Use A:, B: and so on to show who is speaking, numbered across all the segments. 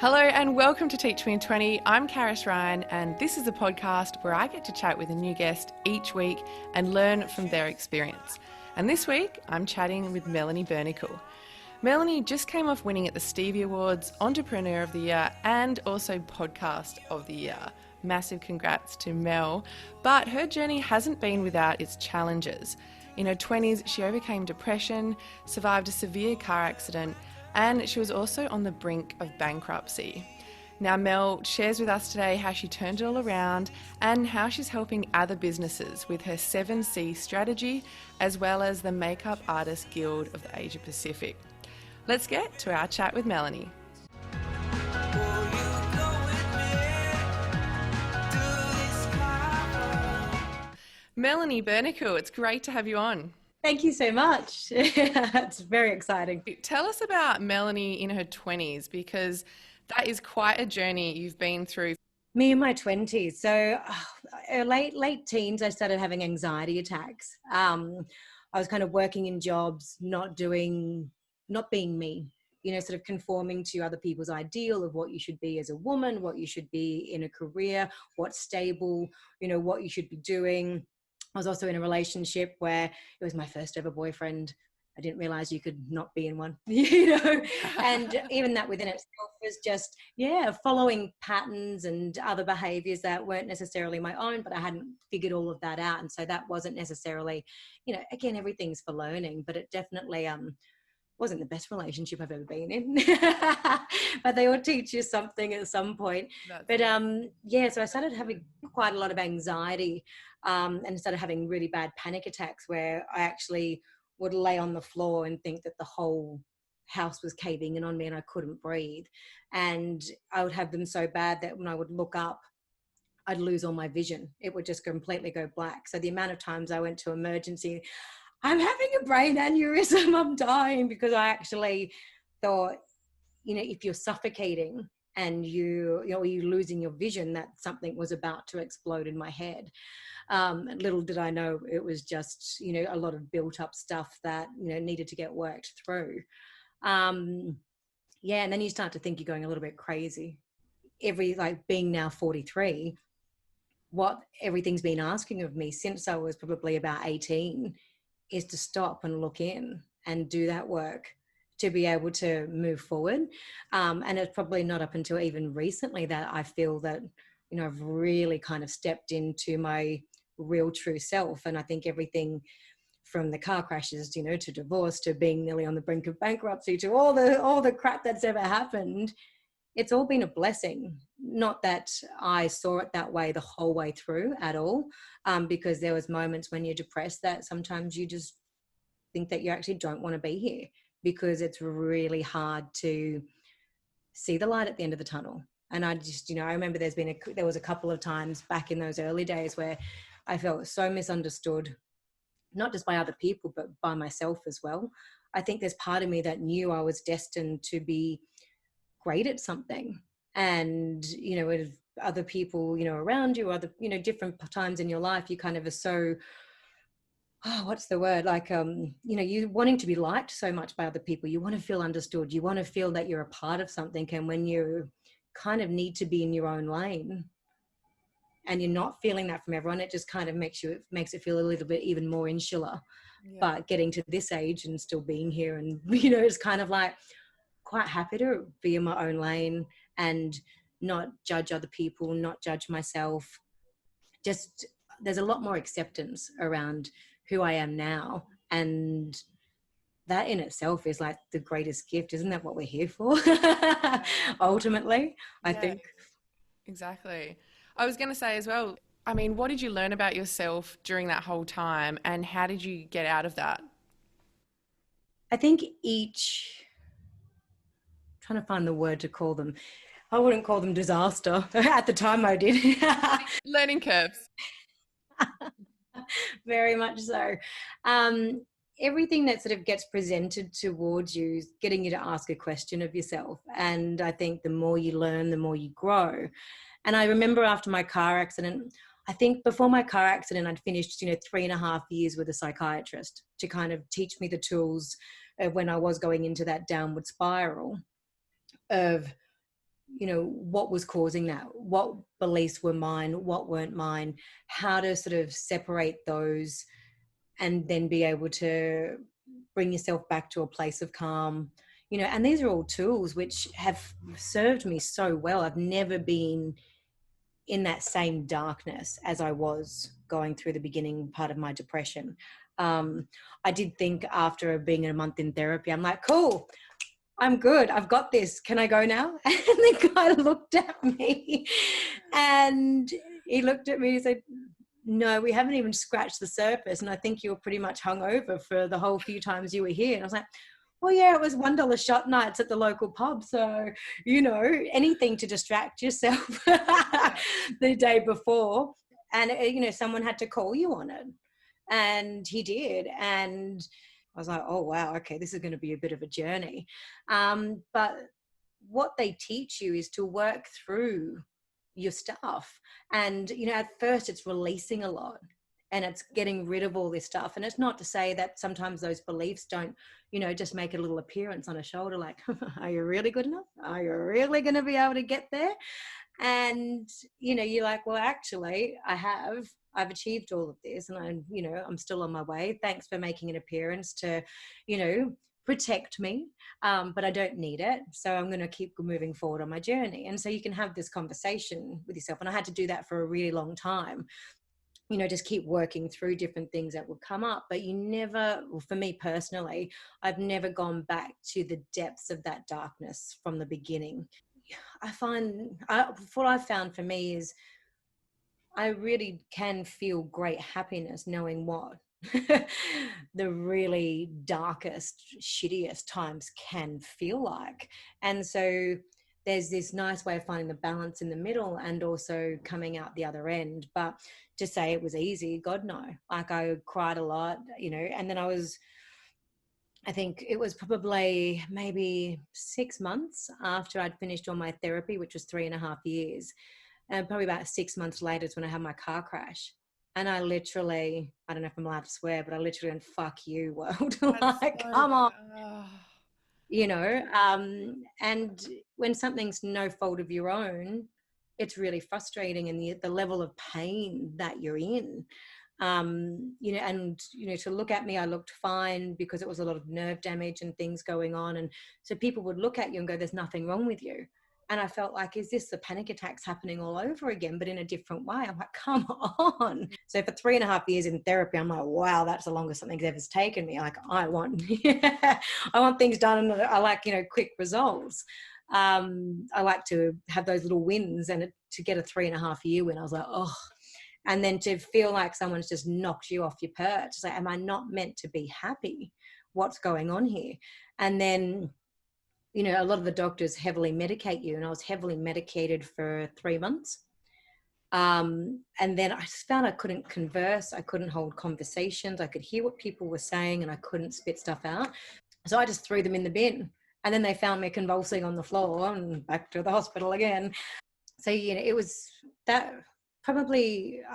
A: Hello and welcome to Teach Me in 20. I'm Karis Ryan and this is a podcast where I get to chat with a new guest each week and learn from their experience. And this week I'm chatting with Melanie Burnicle. Melanie just came off winning at the Stevie Awards, Entrepreneur of the Year and also Podcast of the Year. Massive congrats to Mel. But her journey hasn't been without its challenges. In her 20s, she overcame depression, survived a severe car accident, and she was also on the brink of bankruptcy. Now Mel shares with us today how she turned it all around and how she's helping other businesses with her 7C strategy, as well as the Makeup Artists Guild of the Asia Pacific. Let's get to our chat with Melanie. Melanie Burnicle, it's great to have you on.
B: Thank you so much. It's very exciting.
A: Tell us about Melanie in her 20s, because that is quite a journey you've been through.
B: Me in my 20s. So late teens, I started having anxiety attacks. I was kind of working in jobs, not being me, sort of conforming to other people's ideal of what you should be as a woman, what you should be in a career, what's stable, what you should be doing. I was also in a relationship where it was my first ever boyfriend. I didn't realize you could not be in one, and even that within itself was just, following patterns and other behaviors that weren't necessarily my own, but I hadn't figured all of that out. And so that wasn't necessarily, again, everything's for learning, but it definitely, wasn't the best relationship I've ever been in, but they all teach you something at some point. So I started having quite a lot of anxiety, and started having really bad panic attacks where I actually would lay on the floor and think that the whole house was caving in on me and I couldn't breathe. And I would have them so bad that when I would look up, I'd lose all my vision. It would just completely go black. So the amount of times I went to emergency, I'm having a brain aneurysm, I'm dying, because I actually thought, if you're suffocating and you're losing your vision, that something was about to explode in my head. Little did I know it was just, a lot of built up stuff that, needed to get worked through. And then you start to think you're going a little bit crazy. Being now 43, what everything's been asking of me since I was probably about 18 is to stop and look in and do that work to be able to move forward. And it's probably not up until even recently that I feel that, I've really kind of stepped into my real true self. And I think everything from the car crashes, to divorce, to being nearly on the brink of bankruptcy, to all the crap that's ever happened, it's all been a blessing. Not that I saw it that way the whole way through at all, because there was moments when you're depressed that sometimes you just think that you actually don't want to be here, because it's really hard to see the light at the end of the tunnel. And I just, I remember there was a couple of times back in those early days where I felt so misunderstood, not just by other people, but by myself as well. I think there's part of me that knew I was destined to be great at something. And, with other people, around you, other, different times in your life, you kind of are so, what's the word? You wanting to be liked so much by other people. You want to feel understood. You want to feel that you're a part of something. And when you kind of need to be in your own lane and you're not feeling that from everyone, it just kind of makes it feel a little bit even more insular. Yeah. But getting to this age and still being here and, it's kind of like quite happy to be in my own lane and not judge other people, not judge myself. Just there's a lot more acceptance around who I am now, and that in itself is like the greatest gift. Isn't that what we're here for? Ultimately, I think.
A: Exactly. I was going to say as well, I mean, what did you learn about yourself during that whole time and how did you get out of that?
B: I think trying to find the word to call them. I wouldn't call them disaster. At the time I did.
A: Learning curves.
B: Very much so. Everything that sort of gets presented towards you is getting you to ask a question of yourself. And I think the more you learn, the more you grow. And I remember after my car accident, I think before my car accident, I'd finished, 3.5 years with a psychiatrist to kind of teach me the tools of when I was going into that downward spiral of what was causing that, what beliefs were mine, what weren't mine, how to sort of separate those, and then be able to bring yourself back to a place of calm. And these are all tools which have served me so well. I've never been in that same darkness as I was going through the beginning part of my depression. I did think after being a month in therapy, I'm like, cool, I'm good. I've got this. Can I go now? And the guy looked at me and he looked at me and said, no, we haven't even scratched the surface. And I think you were pretty much hungover for the whole few times you were here. And I was like, well, yeah, it was $1 shot nights at the local pub. So, anything to distract yourself the day before. And, someone had to call you on it. And he did. And I was like, oh, wow, okay, this is going to be a bit of a journey. But what they teach you is to work through your stuff. And, at first it's releasing a lot and it's getting rid of all this stuff. And it's not to say that sometimes those beliefs don't, just make a little appearance on a shoulder, like, are you really good enough? Are you really going to be able to get there? And, you're like, well, actually, I've achieved all of this and I'm still on my way. Thanks for making an appearance to, protect me. But I don't need it. So I'm going to keep moving forward on my journey. And so you can have this conversation with yourself. And I had to do that for a really long time. Just keep working through different things that would come up. But you never, well, for me personally, I've never gone back to the depths of that darkness from the beginning. What I found for me is I really can feel great happiness knowing what the really darkest, shittiest times can feel like. And so there's this nice way of finding the balance in the middle and also coming out the other end. But to say it was easy, God, no. Like I cried a lot, and then I think it was probably maybe 6 months after I'd finished all my therapy, which was 3.5 years. And probably about 6 months later is when I had my car crash. And I literally, I don't know if I'm allowed to swear, but I literally went, fuck you, world. Like,
A: so
B: come on.
A: oh.
B: And when something's no fault of your own, it's really frustrating. And the level of pain that you're in, to look at me, I looked fine because it was a lot of nerve damage and things going on. And so people would look at you and go, there's nothing wrong with you. And I felt like, is this the panic attacks happening all over again, but in a different way? I'm like, come on. So for 3.5 years in therapy, I'm like, wow, that's the longest something's ever taken me. Like I want things done. And I like, quick results. I like to have those little wins, and to get a 3.5 year win, I was like, oh. And then to feel like someone's just knocked you off your perch. It's like, am I not meant to be happy? What's going on here? And then, a lot of the doctors heavily medicate you, and I was heavily medicated for 3 months. And then I just found I couldn't converse. I couldn't hold conversations. I could hear what people were saying and I couldn't spit stuff out. So I just threw them in the bin. And then they found me convulsing on the floor and back to the hospital again. So, it was that I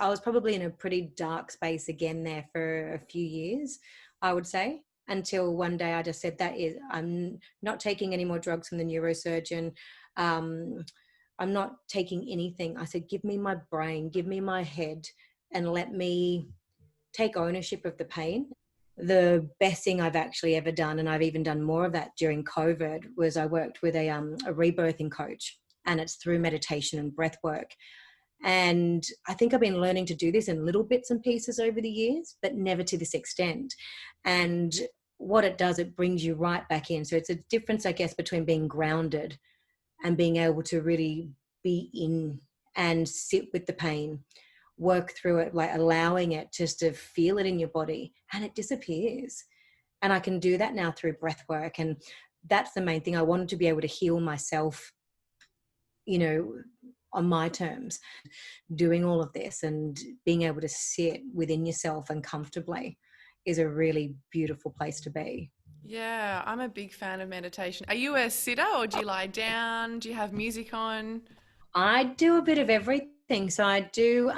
B: was probably in a pretty dark space again there for a few years, I would say, until one day I just said, I'm not taking any more drugs from the neurosurgeon. I'm not taking anything. I said, give me my brain, give me my head, and let me take ownership of the pain. The best thing I've actually ever done, and I've even done more of that during COVID, was I worked with a rebirthing coach, and it's through meditation and breath work. And I think I've been learning to do this in little bits and pieces over the years, but never to this extent. And what it does, it brings you right back in. So it's a difference, I guess, between being grounded and being able to really be in and sit with the pain, work through it, like allowing it just to feel it in your body, and it disappears. And I can do that now through breath work. And that's the main thing. I wanted to be able to heal myself, on my terms, doing all of this and being able to sit within yourself and comfortably is a really beautiful place to be.
A: Yeah, I'm a big fan of meditation. Are you a sitter or do you lie down? Do you have music on?
B: I do a bit of everything. So I do,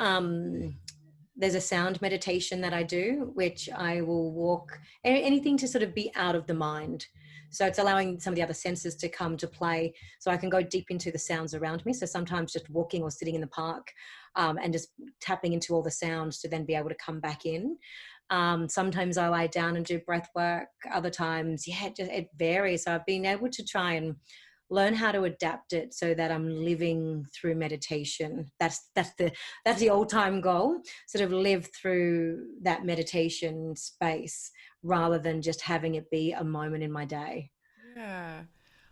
B: there's a sound meditation that I do, which I will walk, anything to sort of be out of the mind. So it's allowing some of the other senses to come to play, so I can go deep into the sounds around me. So sometimes just walking or sitting in the park, and just tapping into all the sounds to then be able to come back in. Sometimes I lie down and do breath work. Other times, it varies. So I've been able to try and learn how to adapt it so that I'm living through meditation. That's the old time goal, sort of live through that meditation space rather than just having it be a moment in my day.
A: Yeah.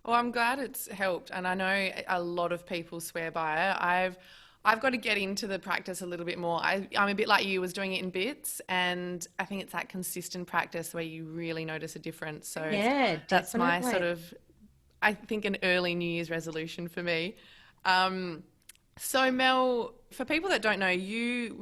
A: Well, I'm glad it's helped, and I know a lot of people swear by it. I've got to get into the practice a little bit more. I'm a bit like you, was doing it in bits, and I think it's that consistent practice where you really notice a difference. So
B: Yeah,
A: that's my sort
B: definitely.
A: of, I think, an early New Year's resolution for me. Um, so Mel, for people that don't know, you're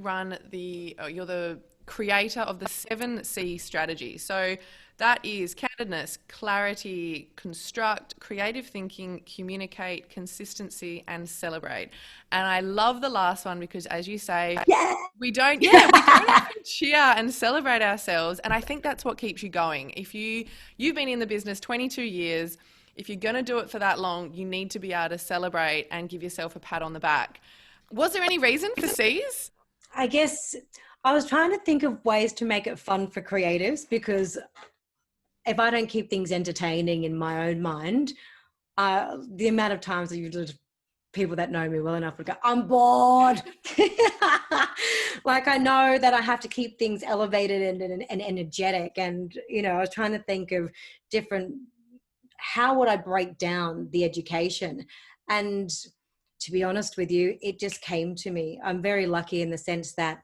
A: the creator of the 7C strategy. So that is candidness, clarity, construct, creative thinking, communicate, consistency, and celebrate. And I love the last one because, as you say,
B: Yeah.
A: we don't often cheer and celebrate ourselves. And I think that's what keeps you going. If you've been in the business 22 years, if you're going to do it for that long, you need to be able to celebrate and give yourself a pat on the back. Was there any reason for C's?
B: I guess I was trying to think of ways to make it fun for creatives, because if I don't keep things entertaining in my own mind, the amount of times that people that know me well enough would go, I'm bored. Like, I know that I have to keep things elevated and energetic. And, I was trying to think of different, how would I break down the education? And to be honest with you, it just came to me. I'm very lucky in the sense that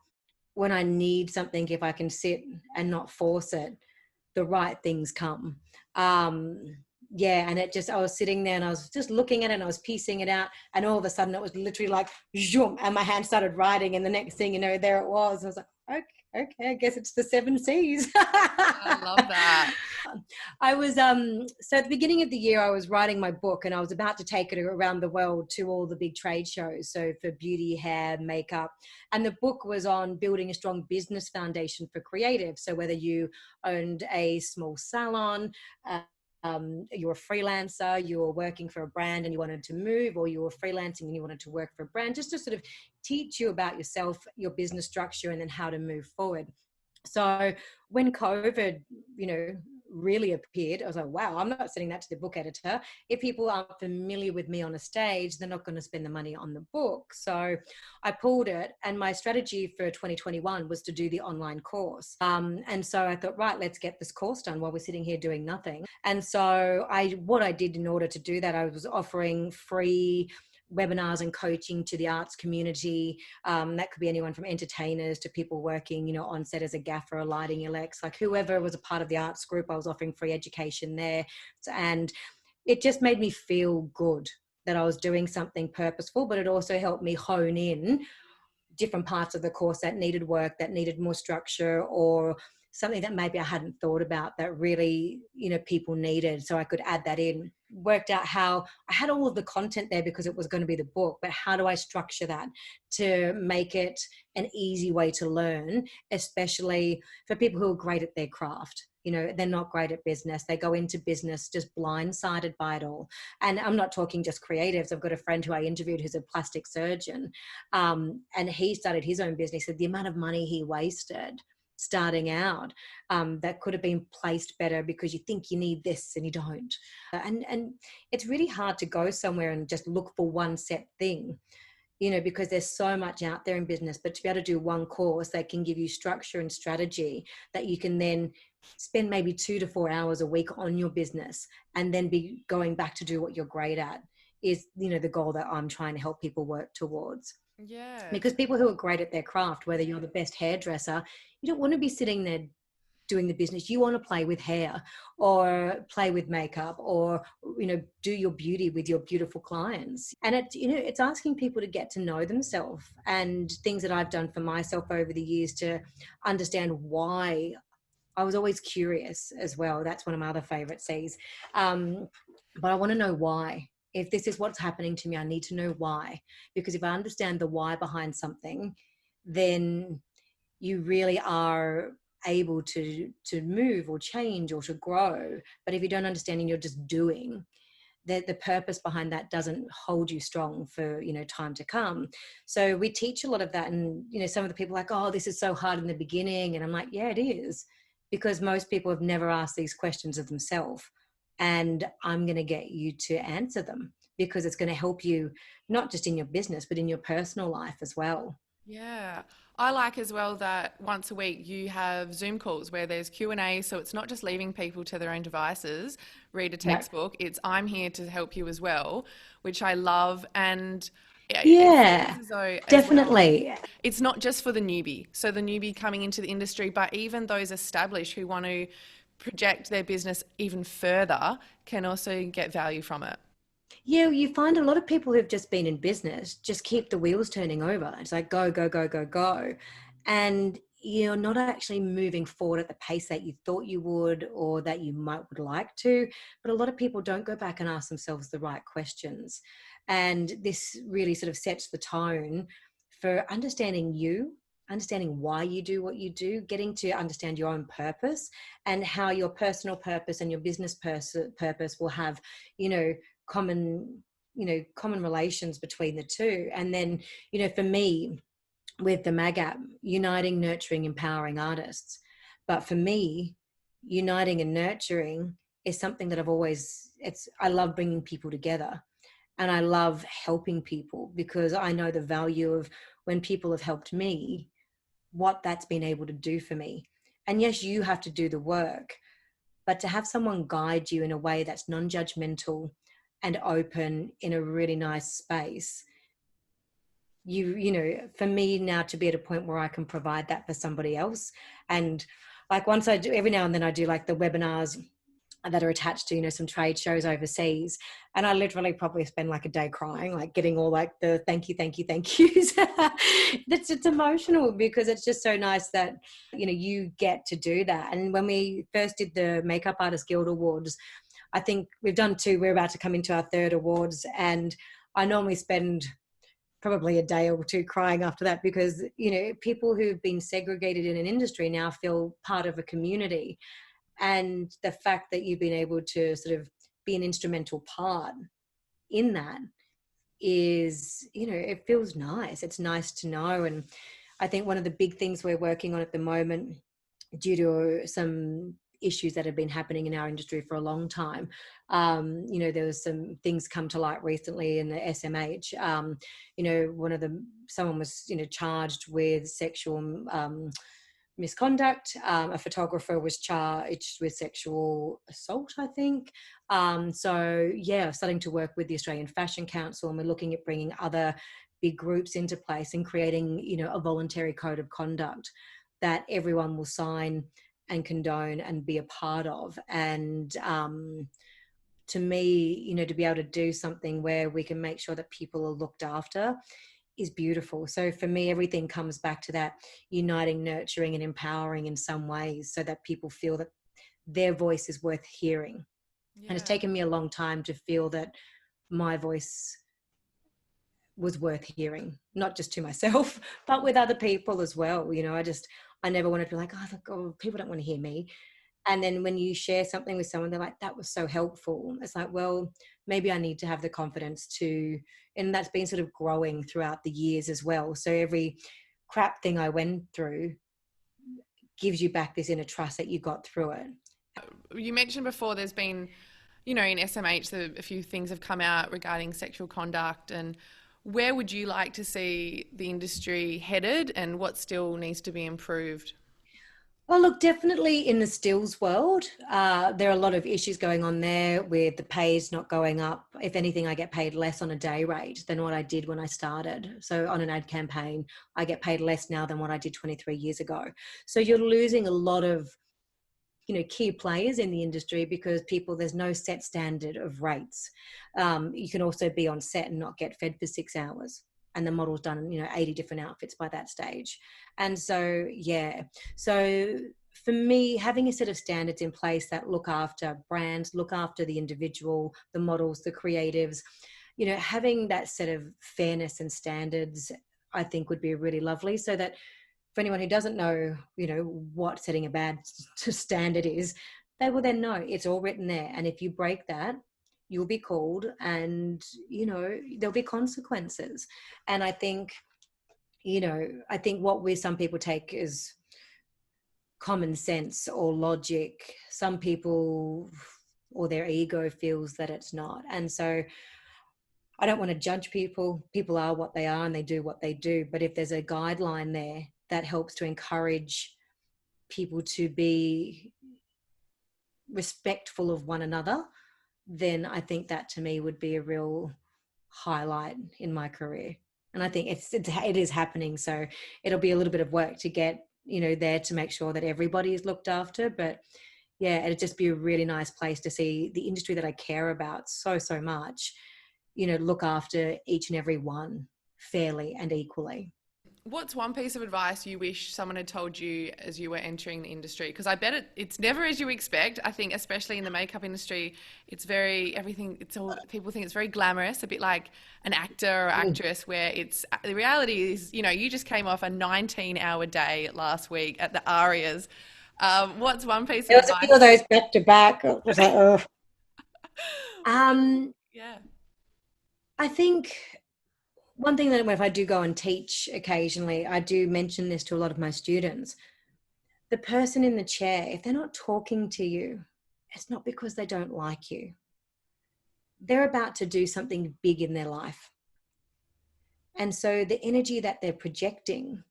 B: when I need something, if I can sit and not force it, the right things come. Um, yeah, and I was sitting there and I was just looking at it and I was piecing it out, and all of a sudden it was literally like zoom, and my hand started writing, and the next thing you know, there it was. And I was like, okay, I guess it's the 7 C's.
A: I love that.
B: I was so at the beginning of the year I was writing my book, and I was about to take it around the world to all the big trade shows, so for beauty, hair, makeup. And the book was on building a strong business foundation for creatives. So whether you owned a small salon, you're a freelancer, you were working for a brand and you wanted to move, or you were freelancing and you wanted to work for a brand, just to sort of teach you about yourself, your business structure, and then how to move forward. So when COVID, really appeared, I was like, wow, I'm not sending that to the book editor. If people aren't familiar with me on a stage, they're not going to spend the money on the book. So I pulled it, and my strategy for 2021 was to do the online course. And so I thought, right, let's get this course done while we're sitting here doing nothing. And so what I did in order to do that, I was offering free webinars and coaching to the arts community. That could be anyone from entertainers to people working, on set as a gaffer, a lighting elect, like whoever was a part of the arts group, I was offering free education there. And it just made me feel good that I was doing something purposeful, but it also helped me hone in different parts of the course that needed work, that needed more structure, or something that maybe I hadn't thought about that really, people needed. So I could add that in. Worked out how I had all of the content there because it was going to be the book, but how do I structure that to make it an easy way to learn, especially for people who are great at their craft. They're not great at business. They go into business just blindsided by it all. And I'm not talking just creatives. I've got a friend who I interviewed who's a plastic surgeon, and he started his own business. He said the amount of money he wasted starting out, that could have been placed better, because you think you need this and you don't. And it's really hard to go somewhere and just look for one set thing, because there's so much out there in business. But to be able to do one course that can give you structure and strategy that you can then spend maybe 2 to 4 hours a week on your business, and then be going back to do what you're great at, is, the goal that I'm trying to help people work towards.
A: Yeah.
B: Because people who are great at their craft, whether you're the best hairdresser, you don't want to be sitting there doing the business. You want to play with hair, or play with makeup, or do your beauty with your beautiful clients. And it's asking people to get to know themselves, and things that I've done for myself over the years to understand why. I was always curious as well. That's one of my other favorite C's. But I want to know why. If this is what's happening to me, I need to know why. Because if I understand the why behind something, then you really are able to move or change or to grow. But if you don't understand and you're just doing, the purpose behind that doesn't hold you strong for, you know, time to come. So we teach a lot of that. And, you know, some of the people are like, oh, this is so hard in the beginning. And I'm like, yeah, it is, because most people have never asked these questions of themselves. And I'm going to get you to answer them, because it's going to help you not just in your business, but in your personal life as well.
A: Yeah. I like as well that once a week you have Zoom calls where there's Q&A, so it's not just leaving people to their own devices, read a
B: Yep.
A: textbook. It's I'm here to help you as well, which I love. And it feels
B: Yeah,
A: as though as well,
B: definitely.
A: it's not just for the newbie. So the newbie coming into the industry, but even those established who want to project their business even further can also get value from it.
B: Yeah, you find a lot of people who've just been in business just keep the wheels turning over. It's like go, go, go, go, go. And you're not actually moving forward at the pace that you thought you would or that you might would like to. But a lot of people don't go back and ask themselves the right questions. And this really sort of sets the tone for understanding you, understanding why you do what you do, getting to understand your own purpose and how your personal purpose and your business purpose will have, you know, common common relations between the two. And then, you know, for me, with the mag app, uniting, nurturing, empowering artists. But for me, uniting and nurturing is something that I love bringing people together, and I love helping people, because I know the value of when people have helped me, what that's been able to do for me. And yes, you have to do the work, but to have someone guide you in a way that's non-judgmental and open in a really nice space, you know, for me now to be at a point where I can provide that for somebody else. And like once I do, every now and then I do like the webinars that are attached to, you know, some trade shows overseas, and I literally probably spend like a day crying, like getting all like the thank you, thank you, thank yous. It's emotional, because it's just so nice that, you know, you get to do that. And when we first did the Makeup Artist Guild Awards, I think we've done two, we're about to come into our third awards, and I normally spend probably a day or two crying after that, because, you know, people who've been segregated in an industry now feel part of a community. And the fact that you've been able to sort of be an instrumental part in that is, you know, it feels nice. It's nice to know. And I think one of the big things we're working on at the moment, due to some issues that have been happening in our industry for a long time. You know, there was some things come to light recently in the SMH. You know, someone was, you know, charged with sexual misconduct. A photographer was charged with sexual assault, I think. So yeah, starting to work with the Australian Fashion Council, and we're looking at bringing other big groups into place and creating, you know, a voluntary code of conduct that everyone will sign and condone and be a part of. And to me, you know, to be able to do something where we can make sure that people are looked after is beautiful. So for me, everything comes back to that uniting, nurturing, and empowering in some ways, so that people feel that their voice is worth hearing. And it's
A: Yeah.
B: taken me a long time to feel that my voice was worth hearing, not just to myself, but with other people as well. You know, I never wanted to be like, oh, people don't want to hear me. And then when you share something with someone, they're like, that was so helpful. It's like, well, maybe I need to have the confidence to, and that's been sort of growing throughout the years as well. So every crap thing I went through gives you back this inner trust that you got through it.
A: You mentioned before there's been, you know, in SMH, a few things have come out regarding sexual conduct. And where would you like to see the industry headed, and what still needs to be improved?
B: Well, look, definitely in the stills world, there are a lot of issues going on there with the pays not going up. If anything, I get paid less on a day rate than what I did when I started. So on an ad campaign, I get paid less now than what I did 23 years ago. So you're losing a lot of, you know, key players in the industry, because there's no set standard of rates. You can also be on set and not get fed for 6 hours, and the model's done, you know, 80 different outfits by that stage. And so yeah, so for me, having a set of standards in place that look after brands, look after the individual, the models, the creatives, you know, having that set of fairness and standards, I think would be really lovely, so that for anyone who doesn't know, what setting a bad standard is, they will then know it's all written there. And if you break that, you'll be called, and, there'll be consequences. And I think, what some people take is common sense or logic. Some people, or their ego, feels that it's not. And so I don't want to judge people. People are what they are and they do what they do. But if there's a guideline there that helps to encourage people to be respectful of one another, then I think that to me would be a real highlight in my career. And I think it is happening. So it'll be a little bit of work to get, there to make sure that everybody is looked after. But yeah, it'd just be a really nice place to see the industry that I care about so much, look after each and every one fairly and equally.
A: What's one piece of advice you wish someone had told you as you were entering the industry? Because I bet it's never as you expect. I think especially in the makeup industry, it's people think it's very glamorous, a bit like an actor or actress, where the reality is, you just came off a 19-hour day last week at the Arias. What's one piece of advice?
B: There was a few of those back to back. It was like, oh.
A: Yeah.
B: I think one thing that if I do go and teach occasionally, I do mention this to a lot of my students. The person in the chair, if they're not talking to you, it's not because they don't like you. They're about to do something big in their life. And so the energy that they're projecting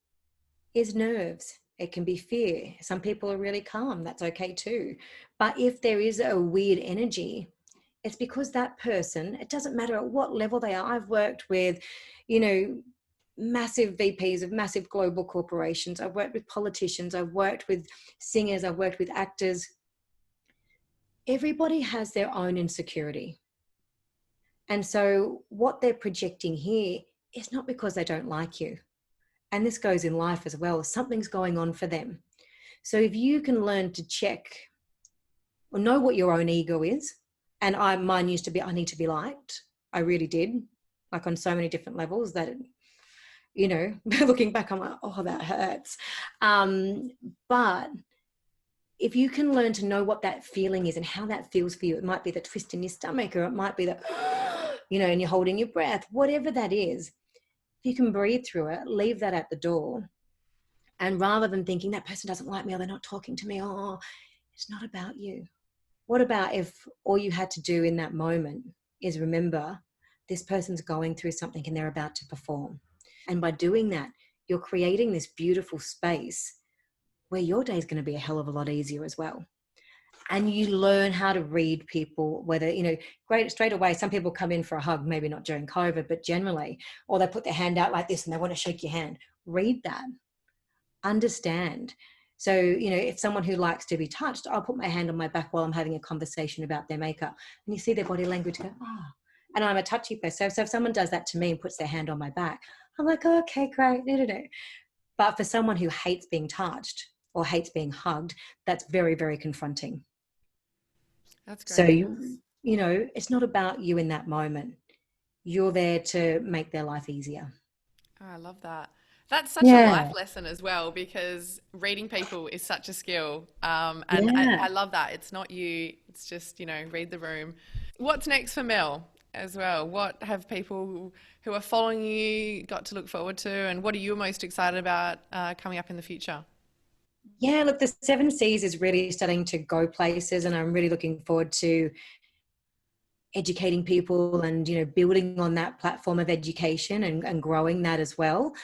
B: is nerves. It can be fear. Some people are really calm. That's okay too. But if there is a weird energy, it's because that person, it doesn't matter at what level they are. I've worked with, massive VPs of massive global corporations. I've worked with politicians. I've worked with singers. I've worked with actors. Everybody has their own insecurity. And so what they're projecting here is not because they don't like you. And this goes in life as well. Something's going on for them. So if you can learn to check or know what your own ego is, and mine used to be, I need to be liked. I really did, like on so many different levels that, looking back, I'm like, oh, that hurts. But if you can learn to know what that feeling is and how that feels for you, it might be the twist in your stomach, or it might be that, and you're holding your breath, whatever that is. If you can breathe through it, leave that at the door. And rather than thinking that person doesn't like me, or they're not talking to me, it's not about you. What about if all you had to do in that moment is remember this person's going through something and they're about to perform. And by doing that, you're creating this beautiful space where your day is going to be a hell of a lot easier as well. And you learn how to read people, whether, great straight away, some people come in for a hug, maybe not during COVID, but generally, or they put their hand out like this and they want to shake your hand. Read that. Understand. So, if someone who likes to be touched, I'll put my hand on my back while I'm having a conversation about their makeup, and you see their body language go, and I'm a touchy person. So if someone does that to me and puts their hand on my back, I'm like, oh, okay, great. No. But for someone who hates being touched or hates being hugged, that's very, very confronting.
A: That's great.
B: So, it's not about you in that moment. You're there to make their life easier.
A: Oh, I love that. That's such a life lesson as well, because reading people is such a skill. I love that. It's not you, it's just, read the room. What's next for Mel as well? What have people who are following you got to look forward to, and what are you most excited about coming up in the future?
B: Yeah, look, the 7 Cs is really starting to go places, and I'm really looking forward to educating people and, building on that platform of education and growing that as well.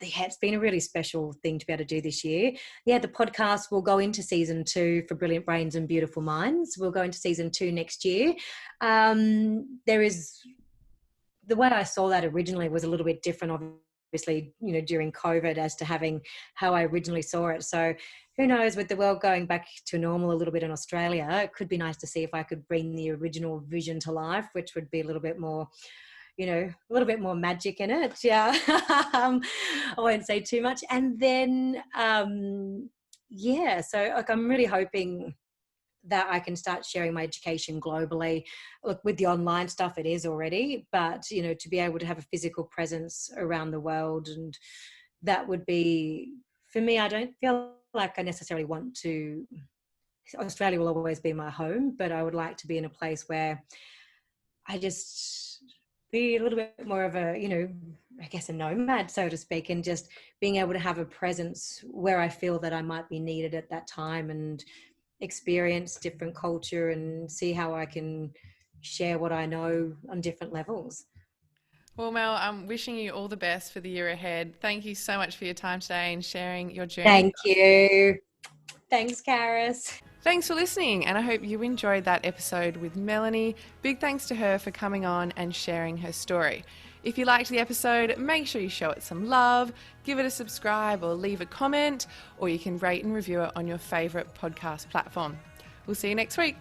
B: It's been a really special thing to be able to do this year. Yeah, the podcast will go into season 2 for Brilliant Brains and Beautiful Minds. We'll go into season 2 next year. There is, the way I saw that originally was a little bit different, obviously, during COVID, as to having how I originally saw it. So who knows, with the world going back to normal a little bit in Australia, it could be nice to see if I could bring the original vision to life, which would be a little bit more, a little bit more magic in it. Yeah. I won't say too much. And then, so I'm really hoping that I can start sharing my education globally. Look, with the online stuff, it is already, but, to be able to have a physical presence around the world and that would be, for me, I don't feel like I necessarily want to, Australia will always be my home, but I would like to be in a place where I just be a little bit more of a, I guess a nomad, so to speak, and just being able to have a presence where I feel that I might be needed at that time and experience different culture and see how I can share what I know on different levels.
A: Well, Mel, I'm wishing you all the best for the year ahead. Thank you so much for your time today and sharing your journey.
B: Thank you. Thanks, Karis.
A: Thanks for listening, and I hope you enjoyed that episode with Melanie. Big thanks to her for coming on and sharing her story. If you liked the episode, make sure you show it some love, give it a subscribe or leave a comment, or you can rate and review it on your favourite podcast platform. We'll see you next week.